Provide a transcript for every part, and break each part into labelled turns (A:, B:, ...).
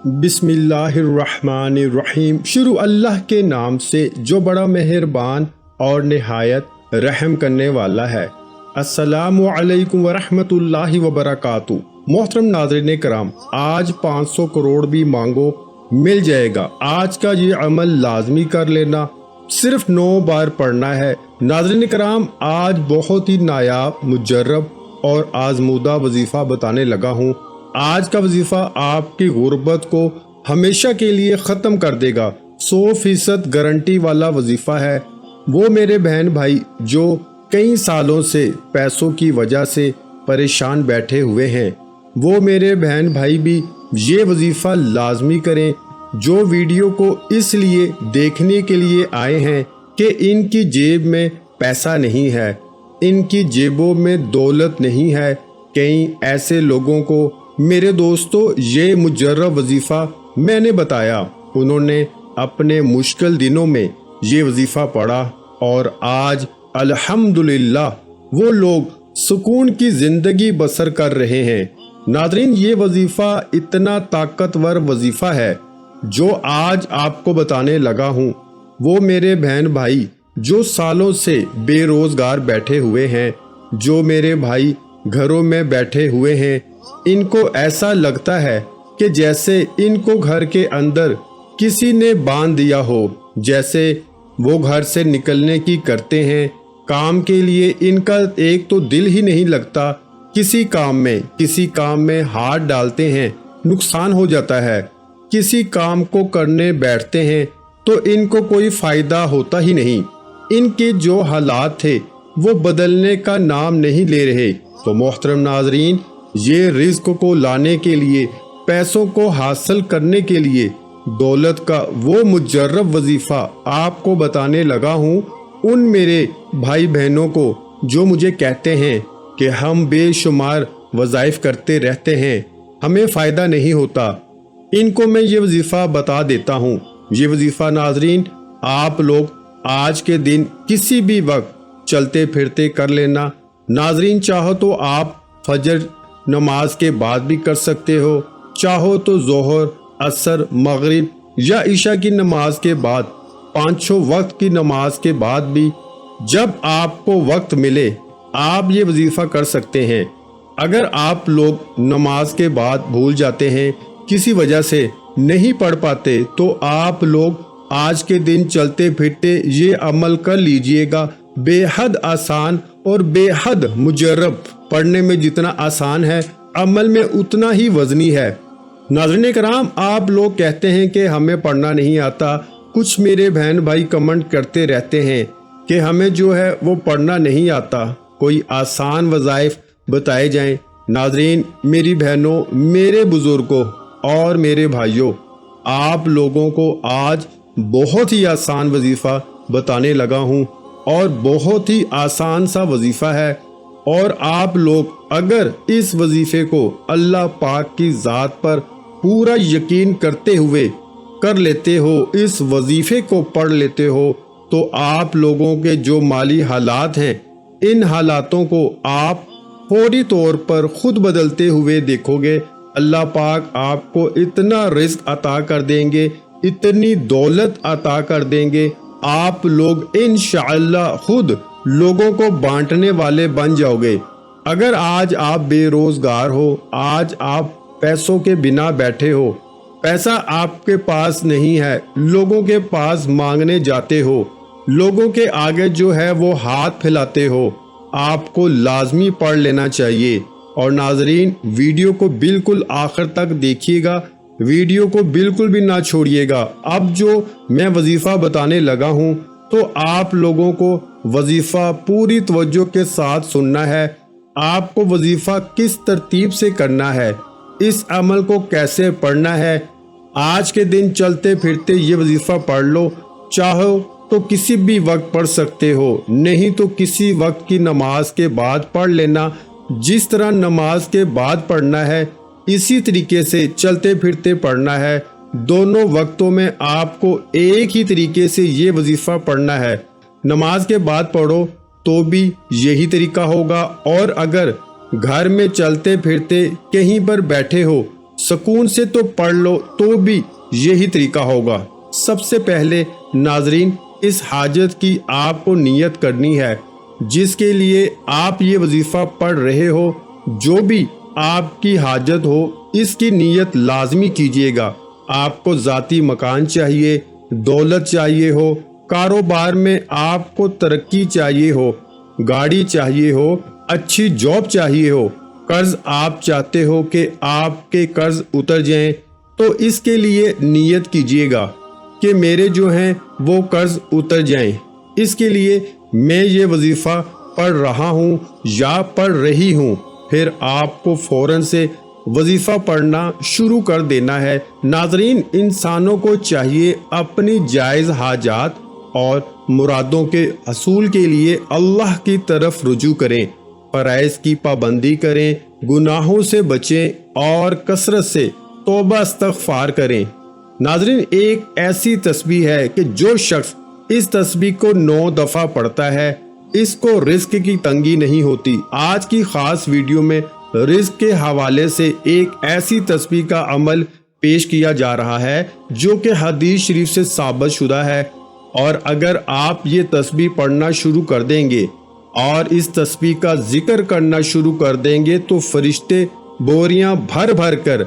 A: बिस्मिल्लाहिर्रहमानिर्रहीम। शुरू अल्लाह के नाम से जो बड़ा मेहरबान और निहायत रहम करने वाला है। अस्सलामु अलैकुम वरहमतुल्लाहि वबरकातुहू। मोहतरम नाज़रीन कराम, आज 500 करोड़ भी मांगो मिल जाएगा। आज का ये अमल लाजमी कर लेना, सिर्फ 9 बार पढ़ना है। नाज़रीन कराम, आज बहुत ही नायाब, मुजर्रब और आजमूदा वजीफ़ा बताने लगा हूँ। आज का वजीफा आपकी गुर्बत को हमेशा के लिए ख़त्म कर देगा। 100% गारंटी वाला वजीफा है। वो मेरे बहन भाई जो कई सालों से पैसों की वजह से परेशान बैठे हुए हैं, वो मेरे बहन भाई भी ये वजीफा लाजमी करें। जो वीडियो को इसलिए देखने के लिए आए हैं कि इनकी जेब में पैसा नहीं है, इनकी जेबों में दौलत नहीं है। कई ऐसे लोगों को मेरे दोस्तों ये मुजर्रब वजीफ़ा मैंने बताया, उन्होंने अपने मुश्किल दिनों में ये वजीफ़ा पढ़ा और आज अल्हम्दुलिल्लाह वो लोग सुकून की ज़िंदगी बसर कर रहे हैं। नाज़रीन, ये वजीफ़ा इतना ताकतवर वजीफ़ा है जो आज आपको बताने लगा हूँ। वो मेरे बहन भाई जो सालों से बेरोज़गार बैठे हुए हैं, जो मेरे भाई घरों में बैठे हुए हैं, इनको ऐसा लगता है कि जैसे इनको घर के अंदर किसी ने बांध दिया हो, जैसे वो घर से निकलने की करते हैं। काम के लिए इनका एक तो दिल ही नहीं लगता। किसी काम में हाथ डालते हैं, नुकसान हो जाता है। किसी काम को करने बैठते हैं तो इनको कोई फ़ायदा होता ही नहीं। इनके जो हालात थे वो बदलने का नाम नहीं ले रहे। तो मोहतरम नाजरीन, ये रिज़्क़ को लाने के लिए, पैसों को हासिल करने के लिए दौलत का वो मुजर्रब वजीफ़ा आपको बताने लगा हूँ। उन मेरे भाई बहनों को जो मुझे कहते हैं कि हम बेशुमार वज़ाइफ करते रहते हैं, हमें फ़ायदा नहीं होता, इनको मैं ये वजीफ़ा बता देता हूँ। ये वजीफ़ा नाजरीन आप लोग आज के दिन किसी भी वक्त चलते फिरते कर लेना। नाजरीन, चाहो तो आप फजर नमाज के बाद भी कर सकते हो, चाहो तो जोहर, असर, मगरिब या ईशा की नमाज के बाद, 5 वक्त की नमाज के बाद भी जब आपको वक्त मिले आप ये वजीफ़ा कर सकते हैं। अगर आप लोग नमाज के बाद भूल जाते हैं, किसी वजह से नहीं पढ़ पाते, तो आप लोग आज के दिन चलते फिरते ये अमल कर लीजिएगा। बेहद आसान और बेहद मुजर्रब। पढ़ने में जितना आसान है, अमल में उतना ही वजनी है। नाज़रीन कराम, आप लोग कहते हैं कि हमें पढ़ना नहीं आता। कुछ मेरे बहन भाई कमेंट करते रहते हैं कि हमें जो है वो पढ़ना नहीं आता, कोई आसान वज़ाइफ बताए जाएं। नाज़रीन, मेरी बहनों, मेरे बुज़ुर्गों और मेरे भाइयों, आप लोगों को आज बहुत ही आसान वजीफ़ा बताने लगा हूँ और बहुत ही आसान सा वजीफ़ा है। और आप लोग अगर इस वजीफ़े को अल्लाह पाक की ज़ात पर पूरा यकीन करते हुए कर लेते हो, इस वजीफ़े को पढ़ लेते हो, तो आप लोगों के जो माली हालात हैं, इन हालातों को आप फौरी तौर पर खुद बदलते हुए देखोगे। अल्लाह पाक आपको इतना रिज़्क़ अता कर देंगे, इतनी दौलत अता कर देंगे, आप लोग इंशाअल्लाह खुद लोगों को बांटने वाले बन जाओगे। अगर आज आप बेरोजगार हो, आज आप पैसों के बिना बैठे हो, पैसा आपके पास नहीं है, लोगों के पास मांगने जाते हो, लोगों के आगे जो है वो हाथ फैलाते हो, आपको लाजमी पढ़ लेना चाहिए। और नाजरीन, वीडियो को बिल्कुल आखिर तक देखिएगा, वीडियो को बिल्कुल भी ना छोड़िएगा। अब जो मैं वजीफ़ा बताने लगा हूँ, तो आप लोगों को वजीफ़ा पूरी तवज्जो के साथ सुनना है। आपको वजीफ़ा किस तरतीब से करना है, इस अमल को कैसे पढ़ना है, आज के दिन चलते फिरते ये वजीफ़ा पढ़ लो। चाहो तो किसी भी वक्त पढ़ सकते हो, नहीं तो किसी वक्त की नमाज के बाद पढ़ लेना। जिस तरह नमाज के बाद पढ़ना है, इसी तरीके से चलते फिरते पढ़ना है। दोनों वक्तों में आपको एक ही तरीके से ये वजीफ़ा पढ़ना है। नमाज के बाद पढ़ो तो भी यही तरीका होगा, और अगर घर में चलते फिरते कहीं पर बैठे हो, سکون سے تو پڑھ لو تو بھی یہی طریقہ ہوگا۔ سب سے پہلے ناظرین اس حاجت کی آپ کو نیت کرنی ہے جس کے لیے آپ یہ وظیفہ پڑھ رہے ہو۔ جو بھی آپ کی حاجت ہو اس کی نیت لازمی کیجئے گا۔ آپ کو ذاتی مکان چاہیے، دولت چاہیے ہو، کاروبار میں آپ کو ترقی چاہیے ہو، گاڑی چاہیے ہو، اچھی جاب چاہیے ہو، قرض آپ چاہتے ہو کہ آپ کے قرض اتر جائیں، تو اس کے لیے نیت کیجئے گا کہ میرے جو ہیں وہ قرض اتر جائیں۔ اس کے لیے میں یہ وظیفہ پڑھ رہا ہوں یا پڑھ رہی ہوں۔ پھر آپ کو فوراً سے وظیفہ پڑھنا شروع کر دینا ہے۔ ناظرین انسانوں کو چاہیے اپنی جائز حاجات اور مرادوں کے حصول کے لیے اللہ کی طرف رجوع کریں، فرائض کی پابندی کریں، گناہوں سے بچیں اور کثرت سے توبہ استغفار کریں۔ ناظرین ایک ایسی تسبیح ہے کہ جو شخص اس تسبیح کو 9 دفعہ پڑھتا ہے اس کو رزق کی تنگی نہیں ہوتی۔ آج کی خاص ویڈیو میں رزق کے حوالے سے ایک ایسی تسبیح کا عمل پیش کیا جا رہا ہے جو کہ حدیث شریف سے ثابت شدہ ہے، اور اگر آپ یہ تسبیح پڑھنا شروع کر دیں گے اور اس تسبیح کا ذکر کرنا شروع کر دیں گے تو فرشتے بوریاں بھر بھر کر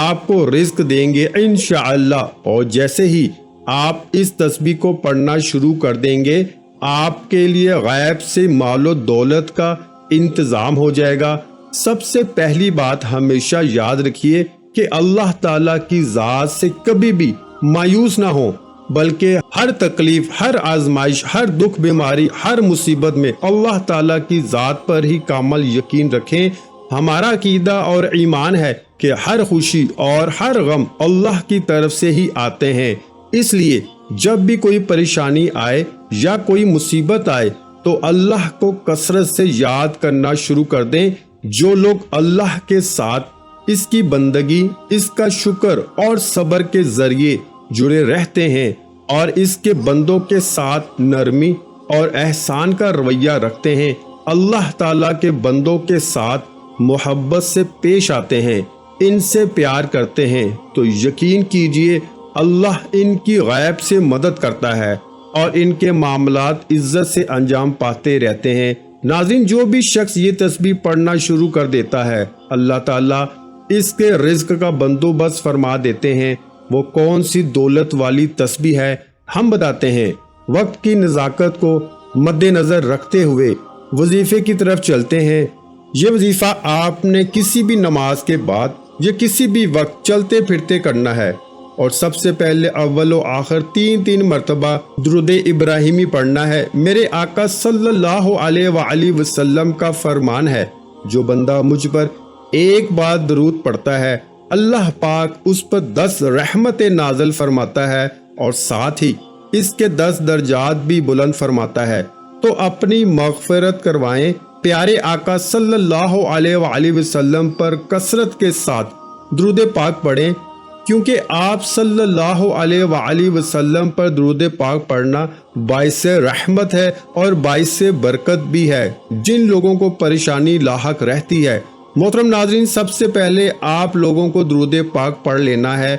A: آپ کو رزق دیں گے انشاءاللہ۔ اور جیسے ہی آپ اس تسبیح کو پڑھنا شروع کر دیں گے آپ کے لیے غیب سے مال و دولت کا انتظام ہو جائے گا۔ سب سے پہلی بات ہمیشہ یاد رکھیے کہ اللہ تعالیٰ کی ذات سے کبھی بھی مایوس نہ ہو، بلکہ ہر تکلیف، ہر آزمائش، ہر دکھ بیماری، ہر مصیبت میں اللہ تعالیٰ کی ذات پر ہی کامل یقین رکھیں۔ ہمارا عقیدہ اور ایمان ہے کہ ہر خوشی اور ہر غم اللہ کی طرف سے ہی آتے ہیں، اس لیے جب بھی کوئی پریشانی آئے یا کوئی مصیبت آئے تو اللہ کو کثرت سے یاد کرنا شروع کر دیں۔ جو لوگ اللہ کے ساتھ اس کی بندگی، اس کا شکر اور صبر کے ذریعے جڑے رہتے ہیں اور اس کے بندوں کے ساتھ نرمی اور احسان کا رویہ رکھتے ہیں، اللہ تعالیٰ کے بندوں کے ساتھ محبت سے پیش آتے ہیں، ان سے پیار کرتے ہیں، تو یقین کیجئے اللہ ان کی غیب سے مدد کرتا ہے اور ان کے معاملات عزت سے انجام پاتے رہتے ہیں۔ ناظرین جو بھی شخص یہ تسبیح پڑھنا شروع کر دیتا ہے اللہ تعالیٰ اس کے رزق کا بندوبست فرما دیتے ہیں۔ وہ کون سی دولت والی تسبیح ہے ہم بتاتے ہیں۔ وقت کی نزاکت کو مد نظر رکھتے ہوئے وظیفے کی طرف چلتے ہیں۔ یہ وظیفہ آپ نے کسی بھی نماز کے بعد یا کسی بھی وقت چلتے پھرتے کرنا ہے، اور سب سے پہلے اول و آخر 3 مرتبہ درود ابراہیمی پڑھنا ہے۔ میرے آقا صلی اللہ علیہ وآلہ وسلم کا فرمان ہے، جو بندہ مجھ پر ایک بار درود پڑھتا ہے اللہ پاک اس پر 10 رحمتیں نازل فرماتا ہے اور ساتھ ہی اس کے 10 درجات بھی بلند فرماتا ہے۔ تو اپنی مغفرت کروائیں، پیارے آقا صلی اللہ علیہ وآلہ وسلم پر کثرت کے ساتھ درود پاک پڑھیں، کیونکہ آپ صلی اللہ علیہ وآلہ وسلم پر درود پاک پڑھنا باعث رحمت ہے اور باعث برکت بھی ہے جن لوگوں کو پریشانی لاحق رہتی ہے۔ محترم ناظرین سب سے پہلے آپ لوگوں کو درود پاک پڑھ لینا ہے۔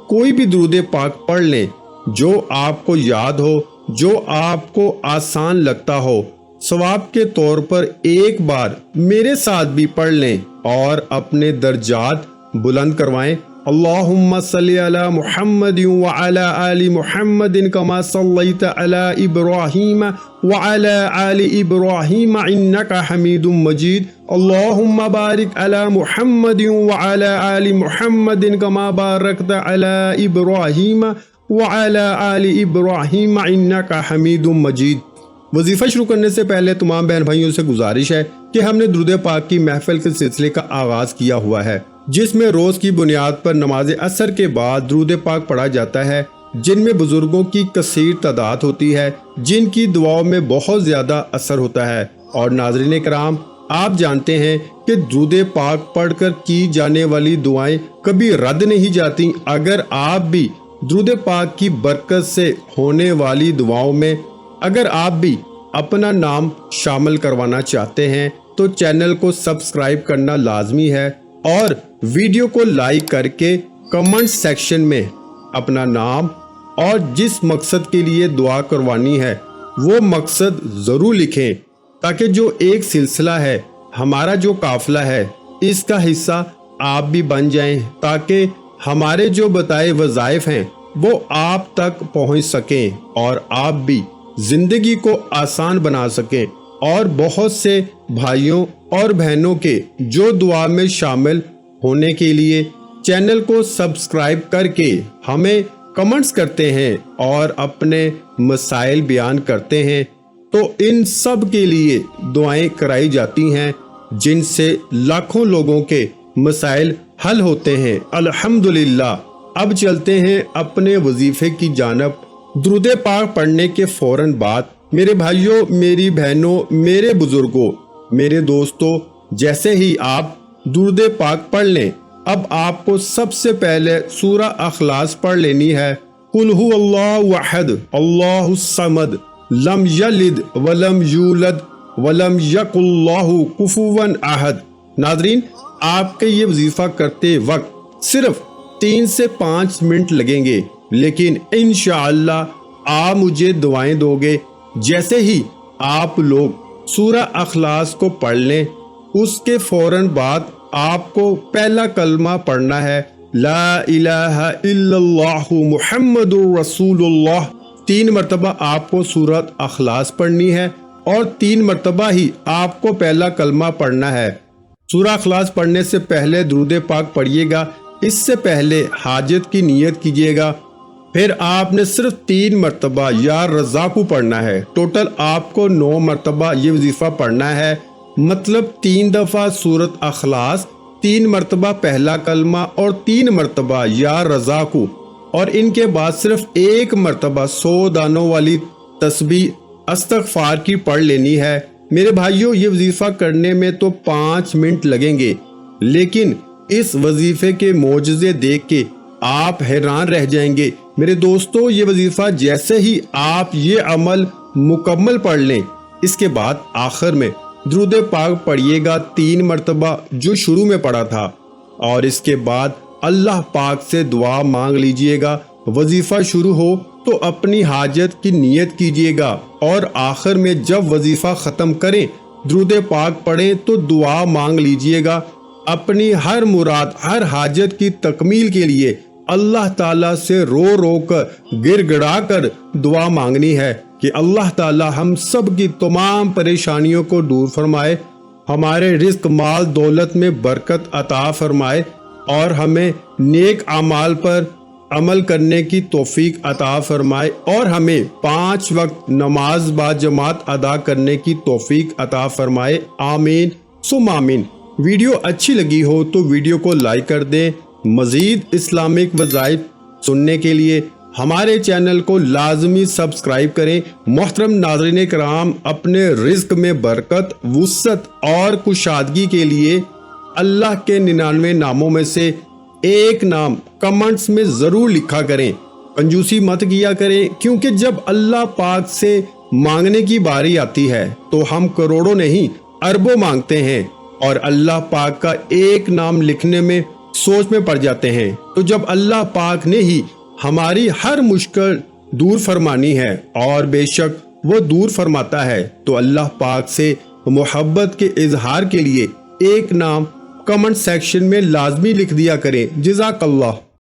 A: کوئی بھی درود پاک پڑھ لیں جو آپ کو یاد ہو، جو آپ کو آسان لگتا ہو، ثواب کے طور پر ایک بار میرے ساتھ بھی پڑھ لیں اور اپنے درجات بلند کروائیں۔ اللہم صلی علی محمد وعلی آل محمد کما صلیت علی ابراہیم وعلی آل ابراہیم انکا حمید مجید۔ اللہم بارک علی محمد وعلی آل محمد کما بارکت علی ابراہیم وعلی آل ابراہیم انکا حمید مجید۔ وظیفہ شروع کرنے سے پہلے تمام بہن بھائیوں سے گزارش ہے کہ ہم نے درود پاک کی محفل کے سلسلے کا آغاز کیا ہوا ہے، جس میں روز کی بنیاد پر نماز عصر کے بعد درود پاک پڑھا جاتا ہے، جن میں بزرگوں کی کثیر تعداد ہوتی ہے جن کی دعاؤں میں بہت زیادہ اثر ہوتا ہے۔ اور ناظرین کرام آپ جانتے ہیں کہ درود پاک پڑھ کر کی جانے والی دعائیں کبھی رد نہیں جاتی۔ اگر آپ بھی درود پاک کی برکت سے ہونے والی دعاؤں میں اگر آپ بھی اپنا نام شامل کروانا چاہتے ہیں تو چینل کو سبسکرائب کرنا لازمی ہے اور वीडियो को लाइक करके कमेंट सेक्शन में अपना नाम और जिस मकसद के लिए दुआ करवानी है वो मकसद ज़रूर लिखें, ताकि जो एक सिलसिला है, हमारा जो काफिला है, इसका हिस्सा आप भी बन जाएं, ताकि हमारे जो बताए वज़ाइफ हैं वो आप तक पहुंच सकें और आप भी ज़िंदगी को आसान बना सकें। और बहुत से भाइयों और बहनों के जो दुआ में शामिल होने के लिए चैनल को सब्सक्राइब करके हमें कमेंट्स करते हैं और अपने मसाइल बयान करते हैं, तो इन सब के लिए दुआएं कराई जाती हैं, जिनसे लाखों लोगों के मसाइल हल होते हैं। अल्हम्दुलिल्लाह। अब चलते हैं अपने वजीफे की जानब। दुरूद पाक पढ़ने के फौरन बाद मेरे भाइयों, मेरी बहनों, मेरे बुजुर्गों, मेरे दोस्तों, जैसे ही आप दुरूद पाक पढ़ लें, अब आपको सबसे पहले सूरा अखलास पढ़ लेनी है। कुल हुवल्लाहु अहद अल्लाहुस समद लम यलिद वलम यूलद वलम यकुल्लाहु कुफुवन अहद। नाज़रीन, आपके ये वजीफा करते वक्त सिर्फ 3 से 5 मिनट लगेंगे, लेकिन इंशाअल्लाह आप मुझे दुआएं दोगे। जैसे ही आप लोग सूरा अखलास को पढ़ लें, उसके फौरन बाद आपको पहला कलमा पढ़ना है, ला इलाहा इल्लल्लाहु मुहम्मदुर रसूलुल्लाह। 3 मरतबा आपको सूरत अखलास पढ़नी है और 3 मरतबा ही आपको पहला कलमा पढ़ना है। सूरा अखलास पढ़ने से पहले दुरूद पाक पढ़िएगा, इससे पहले हाजत की नियत कीजिएगा। फिर आपने सिर्फ 3 मरतबा या रज़ाकू पढ़ना है। टोटल आपको 9 मरतबा ये वजीफा पढ़ना है, मतलब 3 दफ़ा सूरत अखलास, 3 मरतबा पहला कलमा और 3 मरतबा या रज़ाकू। और इनके बाद सिर्फ 1 मरतबा 100 दानों वाली तस्बीह अस्तगफार की पढ़ लेनी है। मेरे भाइयों, ये वजीफा करने में तो 5 मिनट लगेंगे, लेकिन इस वजीफे के मोजज़े देख के आप हैरान रह जाएंगे। मेरे दोस्तों, ये वजीफा जैसे ही आप ये अमल मुकम्मल पढ़ लें, इसके बाद आखिर में दुरूद पाक पढ़िएगा 3 मरतबा जो शुरू में पढ़ा था, और इसके बाद अल्लाह पाक से दुआ मांग लीजिएगा। वजीफा शुरू हो तो अपनी हाजत की नियत कीजिएगा, और आखिर में जब वजीफा ख़त्म करें, दुरूद पाक पढ़ें तो दुआ मांग लीजिएगा। अपनी हर मुराद, हर हाजत की तकमील के लिए अल्लाह ताला से रो रो कर, गिड़गिड़ा कर दुआ मांगनी है कि अल्लाह ताला हम सब की तमाम परेशानियों को दूर फरमाए, हमारे रिस्क, माल, दौलत में बरकत अता फरमाए, और हमें नेक अमाल पर अमल करने की तौफीक अता फरमाए, और हमें 5 वक्त नमाज बाजमात अदा करने की तौफीक अता फरमाए। आमीन सुम आमीन। वीडियो अच्छी लगी हो तो वीडियो को लाइक कर दें। मज़ीद इस्लामिक वज़ाइफ सुनने के लिए हमारे चैनल को लाजमी सब्सक्राइब करें। मोहतरम नाज़रीन कराम, अपने रिज़्क में बरकत, वुसअत और कुशादगी के लिए अल्लाह के 99 नामों में से एक नाम कमेंट्स में ज़रूर लिखा करें। कंजूसी मत किया करें, क्योंकि जब अल्लाह पाक से मांगने की बारी आती है तो हम करोड़ों नहीं अरबों मांगते हैं, और अल्लाह पाक का एक नाम लिखने में सोच में पड़ जाते हैं। तो जब अल्लाह पाक ने ही हमारी हर मुश्किल दूर फरमानी है, और बेशक वो दूर फरमाता है, तो अल्लाह पाक से मोहब्बत के इजहार के लिए एक नाम कमेंट सेक्शन में लाजमी लिख दिया करें। जज़ाकल्लाह।